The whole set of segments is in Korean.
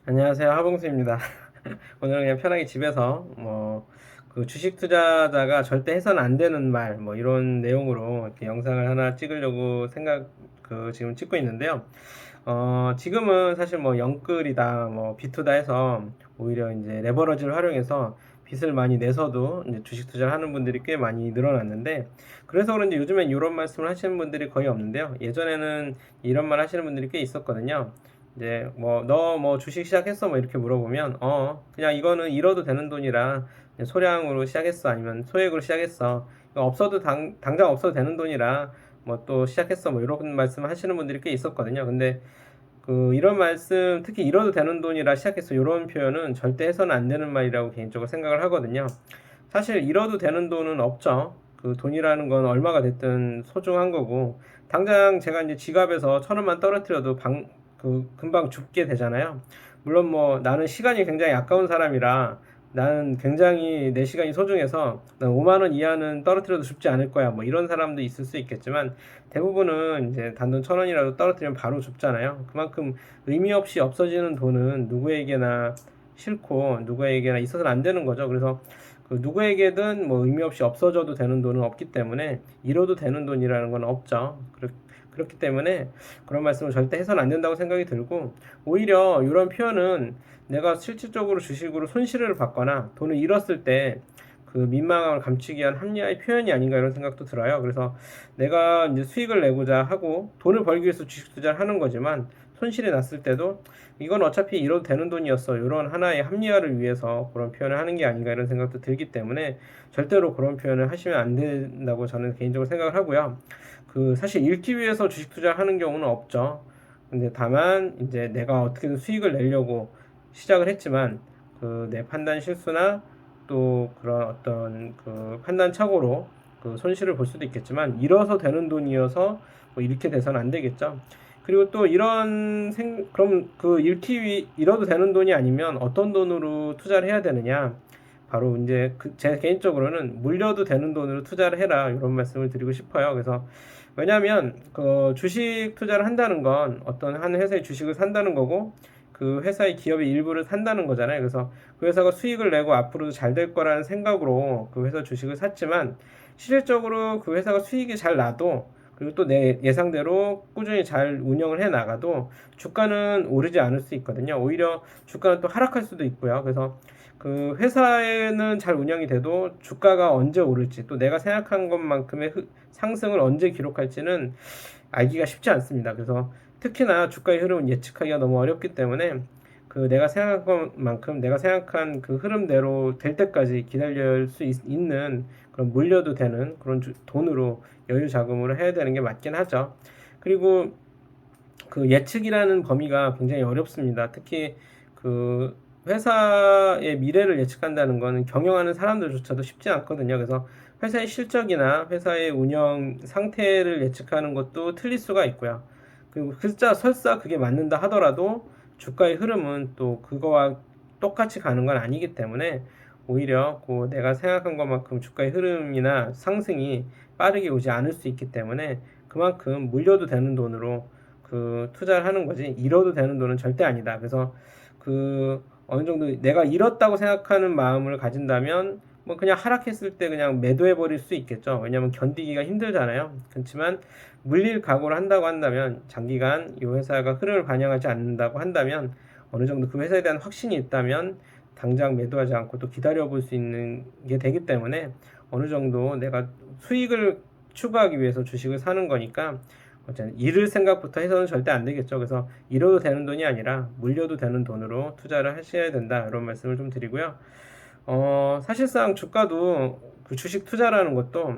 안녕하세요. 하봉수입니다. 오늘은 그냥 편하게 집에서 그 주식 투자자가 절대 해서는 안 되는 말 이런 내용으로 이렇게 영상을 하나 찍으려고 지금 찍고 있는데요. 지금은 사실 영끌이다 비투다 해서 오히려 이제 레버러지를 활용해서 빚을 많이 내서도 이제 주식 투자를 하는 분들이 꽤 많이 늘어났는데, 그래서 그런지 요즘엔 이런 말씀을 하시는 분들이 거의 없는데요. 예전에는 이런 말 하시는 분들이 꽤 있었거든요. 이제 너 주식 시작했어 이렇게 물어보면 그냥 이거는 잃어도 되는 돈이라 그냥 소량으로 시작했어, 아니면 소액으로 시작했어, 이거 없어도 당장 없어도 되는 돈이라 또 시작했어 이런 말씀 하시는 분들이 꽤 있었거든요. 근데 이런 말씀, 특히 잃어도 되는 돈이라 시작했어 이런 표현은 절대 해서는 안 되는 말이라고 개인적으로 생각을 하거든요. 사실 잃어도 되는 돈은 없죠. 그 돈이라는 건 얼마가 됐든 소중한 거고, 당장 제가 이제 지갑에서 1,000원만 떨어뜨려도 금방 죽게 되잖아요. 물론 나는 시간이 굉장히 아까운 사람이라, 나는 굉장히 내 시간이 소중해서 난 5만 원 이하는 떨어뜨려도 죽지 않을 거야 이런 사람도 있을 수 있겠지만, 대부분은 이제 단돈 1,000원이라도 떨어뜨리면 바로 죽잖아요. 그만큼 의미 없이 없어지는 돈은 누구에게나 싫고 누구에게나 있어서는 안 되는 거죠. 그래서 누구에게든 의미 없이 없어져도 되는 돈은 없기 때문에, 잃어도 되는 돈이라는 건 없죠. 그렇기 때문에 그런 말씀은 절대 해서는 안 된다고 생각이 들고, 오히려 이런 표현은 내가 실질적으로 주식으로 손실을 받거나 돈을 잃었을 때 그 민망함을 감추기 위한 합리화의 표현이 아닌가 이런 생각도 들어요. 그래서 내가 이제 수익을 내고자 하고 돈을 벌기 위해서 주식 투자를 하는 거지만, 손실이 났을 때도 이건 어차피 잃어도 되는 돈이었어, 이런 하나의 합리화를 위해서 그런 표현을 하는 게 아닌가 이런 생각도 들기 때문에, 절대로 그런 표현을 하시면 안 된다고 저는 개인적으로 생각을 하고요. 사실 잃기 위해서 주식 투자를 하는 경우는 없죠. 근데 다만 이제 내가 어떻게든 수익을 내려고 시작을 했지만, 내 판단 실수나 또 그런 어떤 판단 착오로 손실을 볼 수도 있겠지만, 잃어서 되는 돈이어서 이렇게 돼서는 안 되겠죠. 그리고 또 그럼 잃어도 되는 돈이 아니면 어떤 돈으로 투자를 해야 되느냐? 바로 이제 제 개인적으로는 물려도 되는 돈으로 투자를 해라 이런 말씀을 드리고 싶어요. 그래서 왜냐하면 주식 투자를 한다는 건 어떤 한 회사의 주식을 산다는 거고, 그 회사의 기업의 일부를 산다는 거잖아요. 그래서 그 회사가 수익을 내고 앞으로도 잘 될 거라는 생각으로 그 회사 주식을 샀지만, 실질적으로 그 회사가 수익이 잘 나도, 그리고 또 내 예상대로 꾸준히 잘 운영을 해 나가도 주가는 오르지 않을 수 있거든요. 오히려 주가는 또 하락할 수도 있고요. 그래서 회사에는 잘 운영이 돼도 주가가 언제 오를지, 또 내가 생각한 것만큼의 상승을 언제 기록할지는 알기가 쉽지 않습니다. 그래서 특히나 주가의 흐름은 예측하기가 너무 어렵기 때문에, 내가 생각한 것만큼 내가 생각한 그 흐름대로 될 때까지 기다릴 수 있는 그런 물려도 되는 그런 돈으로, 여유 자금으로 해야 되는 게 맞긴 하죠. 그리고 예측이라는 범위가 굉장히 어렵습니다. 특히 그 회사의 미래를 예측한다는 것은 경영하는 사람들조차도 쉽지 않거든요. 그래서 회사의 실적이나 회사의 운영 상태를 예측하는 것도 틀릴 수가 있고요. 그리고 설사 그게 맞는다 하더라도 주가의 흐름은 또 그거와 똑같이 가는 건 아니기 때문에, 오히려 내가 생각한 것만큼 주가의 흐름이나 상승이 빠르게 오지 않을 수 있기 때문에, 그만큼 물려도 되는 돈으로 투자를 하는 거지, 잃어도 되는 돈은 절대 아니다. 그래서 어느 정도 내가 잃었다고 생각하는 마음을 가진다면 그냥 하락했을 때 그냥 매도해 버릴 수 있겠죠. 왜냐하면 견디기가 힘들잖아요. 그렇지만 물릴 각오를 한다고 한다면, 장기간 이 회사가 흐름을 반영하지 않는다고 한다면, 어느 정도 그 회사에 대한 확신이 있다면 당장 매도하지 않고 또 기다려 볼 수 있는 게 되기 때문에, 어느 정도 내가 수익을 추구하기 위해서 주식을 사는 거니까 어쨌든 잃을 생각부터 해서는 절대 안 되겠죠. 그래서 잃어도 되는 돈이 아니라 물려도 되는 돈으로 투자를 하셔야 된다 이런 말씀을 좀 드리고요. 사실상 주가도 주식 투자라는 것도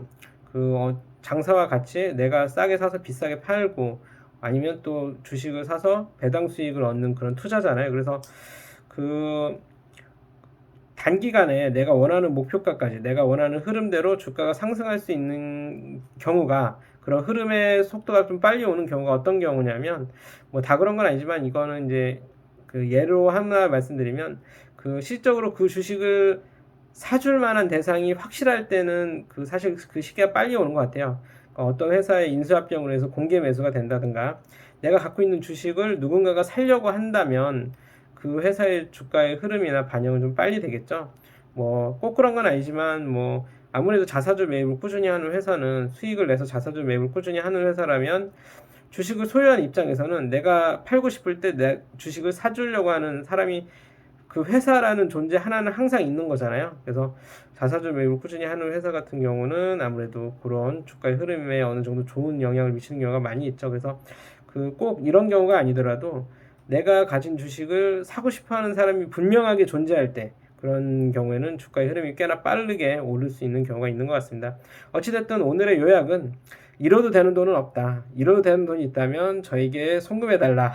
장사와 같이 내가 싸게 사서 비싸게 팔고, 아니면 또 주식을 사서 배당 수익을 얻는 그런 투자잖아요. 그래서 그 단기간에 내가 원하는 목표가까지, 내가 원하는 흐름대로 주가가 상승할 수 있는 경우가, 그런 흐름의 속도가 좀 빨리 오는 경우가 어떤 경우냐면, 다 그런 건 아니지만 이거는 이제 예로 하나 말씀드리면, 실적으로 그 주식을 사줄 만한 대상이 확실할 때는 사실 그 시기가 빨리 오는 것 같아요. 어떤 회사의 인수합병으로 해서 공개 매수가 된다든가, 내가 갖고 있는 주식을 누군가가 살려고 한다면 그 회사의 주가의 흐름이나 반영은 좀 빨리 되겠죠. 뭐 꼭 그런 건 아니지만 뭐 아무래도 자사주 매입을 꾸준히 하는 회사는 수익을 내서 자사주 매입을 꾸준히 하는 회사라면 주식을 소유한 입장에서는 내가 팔고 싶을 때 내 주식을 사주려고 하는 사람이 그 회사라는 존재 하나는 항상 있는 거잖아요. 그래서 자사주 매입을 꾸준히 하는 회사 같은 경우는 아무래도 그런 주가의 흐름에 어느 정도 좋은 영향을 미치는 경우가 많이 있죠. 그래서 그 꼭 이런 경우가 아니더라도 내가 가진 주식을 사고 싶어 하는 사람이 분명하게 존재할 때 그런 경우에는 주가의 흐름이 꽤나 빠르게 오를 수 있는 경우가 있는 것 같습니다. 어찌됐든 오늘의 요약은 잃어도 되는 돈은 없다. 잃어도 되는 돈이 있다면 저에게 송금해달라.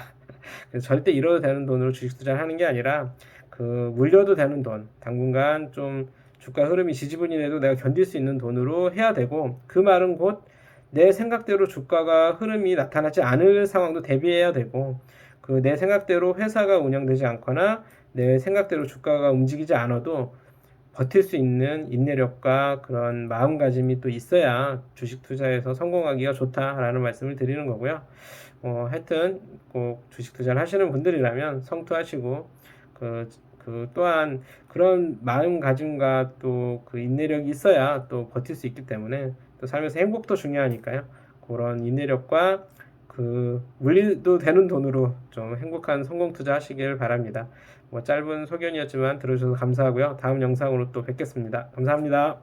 그래서 절대 잃어도 되는 돈으로 주식 투자를 하는 게 아니라 그 물려도 되는 돈, 당분간 좀 주가 흐름이 지지분이 돼도 내가 견딜 수 있는 돈으로 해야 되고, 그 말은 곧 내 생각대로 주가가 흐름이 나타나지 않을 상황도 대비해야 되고, 그 내 생각대로 회사가 운영되지 않거나 내 생각대로 주가가 움직이지 않아도 버틸 수 있는 인내력과 그런 마음가짐이 또 있어야 주식 투자에서 성공하기가 좋다라는 말씀을 드리는 거고요. 하여튼 꼭 주식 투자를 하시는 분들이라면 성투하시고 또한 그런 마음가짐과 또 그 인내력이 있어야 또 버틸 수 있기 때문에 또 삶에서 행복도 중요하니까요. 그런 인내력과 그 물리도 되는 돈으로 좀 행복한 성공 투자 하시길 바랍니다. 뭐 짧은 소견이었지만 들어주셔서 감사하고요. 다음 영상으로 또 뵙겠습니다. 감사합니다.